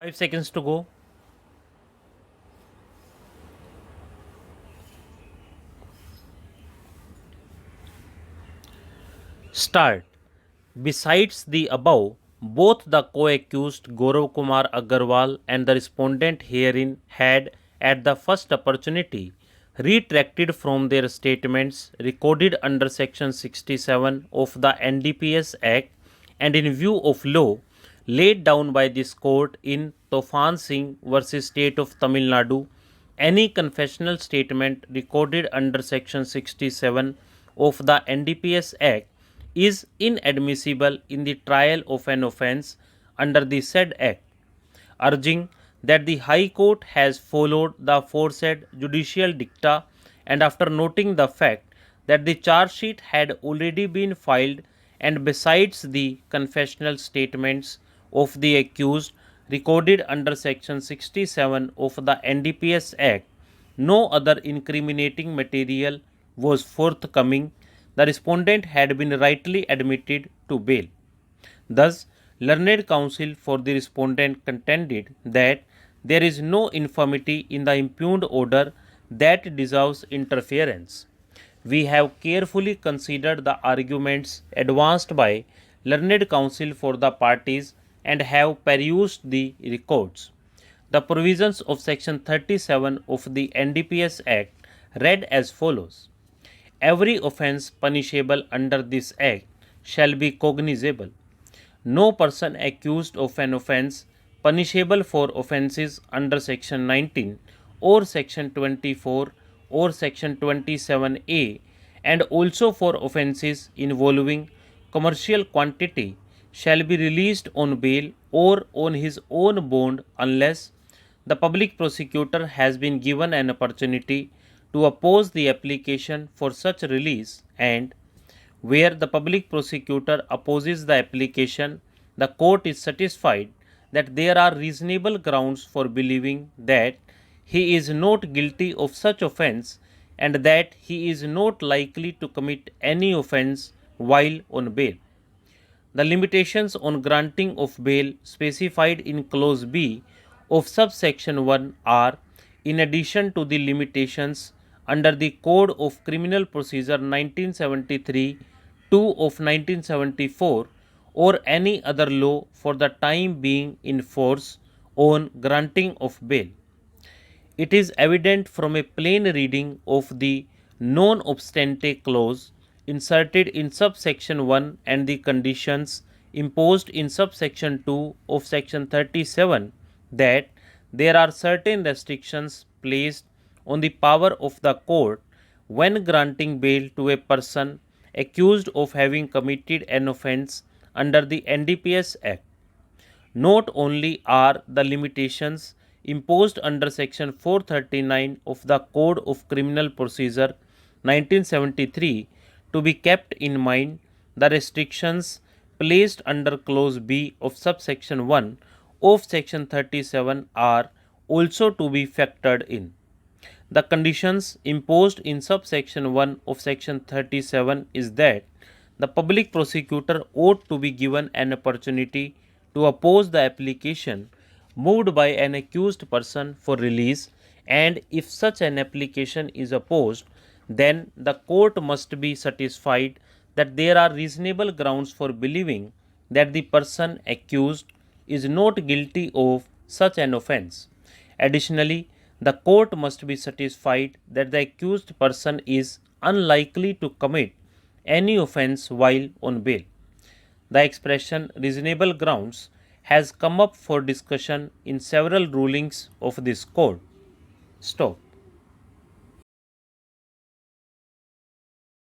5 seconds to go. Start. Besides the above, both the co-accused Gaurav Kumar Aggarwal and the respondent herein had, at the first opportunity, retracted from their statements recorded under Section 67 of the NDPS Act and in view of law laid down by this court in Tofan Singh versus State of Tamil Nadu, any confessional statement recorded under Section 67 of the NDPS Act is inadmissible in the trial of an offence under the said Act, urging that the High Court has followed the aforesaid judicial dicta and after noting the fact that the charge sheet had already been filed and besides the confessional statements of the accused recorded under Section 67 of the NDPS Act, no other incriminating material was forthcoming, the respondent had been rightly admitted to bail. Thus, learned counsel for the respondent contended that there is no infirmity in the impugned order that deserves interference. We have carefully considered the arguments advanced by learned counsel for the parties and have perused the records. The provisions of Section 37 of the NDPS Act read as follows: every offence punishable under this Act shall be cognizable. No person accused of an offence punishable for offences under Section 19 or Section 24 or Section 27A and also for offences involving commercial quantity shall be released on bail or on his own bond unless the public prosecutor has been given an opportunity to oppose the application for such release, and where the public prosecutor opposes the application, the court is satisfied that there are reasonable grounds for believing that he is not guilty of such offence and that he is not likely to commit any offence while on bail. The limitations on granting of bail specified in Clause B of subsection 1 are, in addition to the limitations under the Code of Criminal Procedure 1973, 2 of 1974, or any other law for the time being in force on granting of bail. It is evident from a plain reading of the non obstante clause inserted in subsection 1 and the conditions imposed in subsection 2 of section 37 that there are certain restrictions placed on the power of the court when granting bail to a person accused of having committed an offence under the NDPS Act. Not only are the limitations imposed under Section 439 of the Code of Criminal Procedure 1973 to be kept in mind, the restrictions placed under Clause B of subsection 1 of Section 37 are also to be factored in. The conditions imposed in subsection 1 of Section 37 is that the public prosecutor ought to be given an opportunity to oppose the application moved by an accused person for release, and if such an application is opposed, then the court must be satisfied that there are reasonable grounds for believing that the person accused is not guilty of such an offence. Additionally, the court must be satisfied that the accused person is unlikely to commit any offence while on bail. The expression reasonable grounds has come up for discussion in several rulings of this court. Stop.